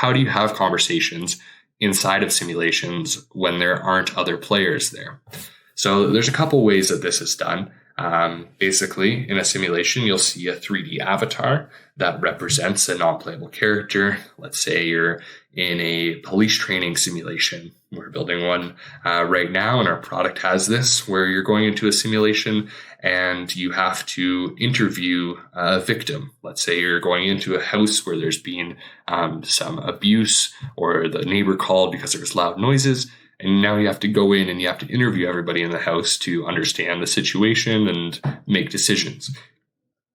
how do you have conversations inside of simulations when there aren't other players there? So there's a couple ways that this is done. Basically, in a simulation, you'll see a 3D avatar that represents a non-playable character. Let's say you're in a police training simulation. We're building one right now, and our product has this, where you're going into a simulation and you have to interview a victim. Let's say you're going into a house where there's been some abuse, or the neighbor called because there was loud noises. And now you have to go in and you have to interview everybody in the house to understand the situation and make decisions.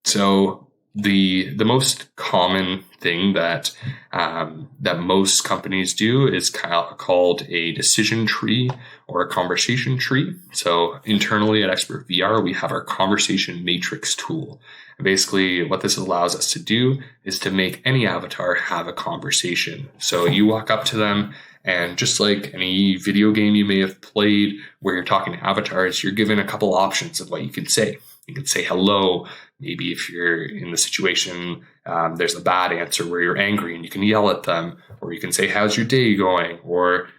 So the most common thing that most companies do is called a decision tree or a conversation tree. So internally at XpertVR, we have our conversation matrix tool. And basically, what this allows us to do is to make any avatar have a conversation. So you walk up to them, and just like any video game you may have played where you're talking to avatars, you're given a couple options of what you can say. You can say hello. Maybe if you're in the situation, there's a bad answer where you're angry and you can yell at them. Or you can say, how's your day going? Or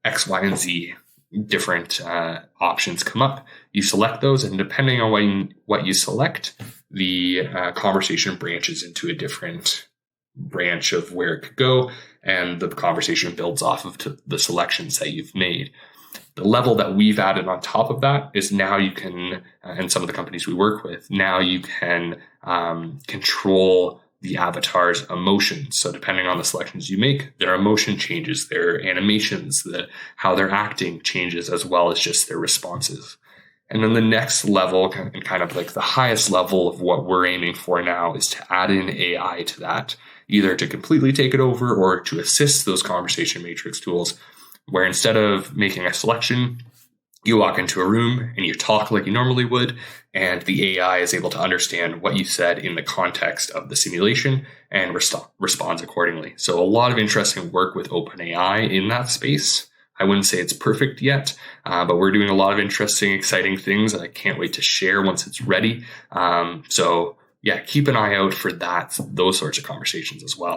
X, Y, and Z. Different options come up. You select those, and depending on what you select, the conversation branches into a different branch of where it could go, and the conversation builds off of the selections that you've made. The level that we've added on top of that is now you can, and some of the companies we work with, now you can control the avatar's emotions. So depending on the selections you make, their emotion changes, their animations, how they're acting changes, as well as just their responses. And then the next level, and kind of like the highest level of what we're aiming for now, is to add in AI to that, either to completely take it over or to assist those conversation matrix tools, where instead of making a selection, you walk into a room and you talk like you normally would, and the AI is able to understand what you said in the context of the simulation and responds accordingly. So a lot of interesting work with OpenAI in that space. I wouldn't say it's perfect yet, but we're doing a lot of interesting, exciting things that I can't wait to share once it's ready. So yeah, keep an eye out for those sorts of conversations as well.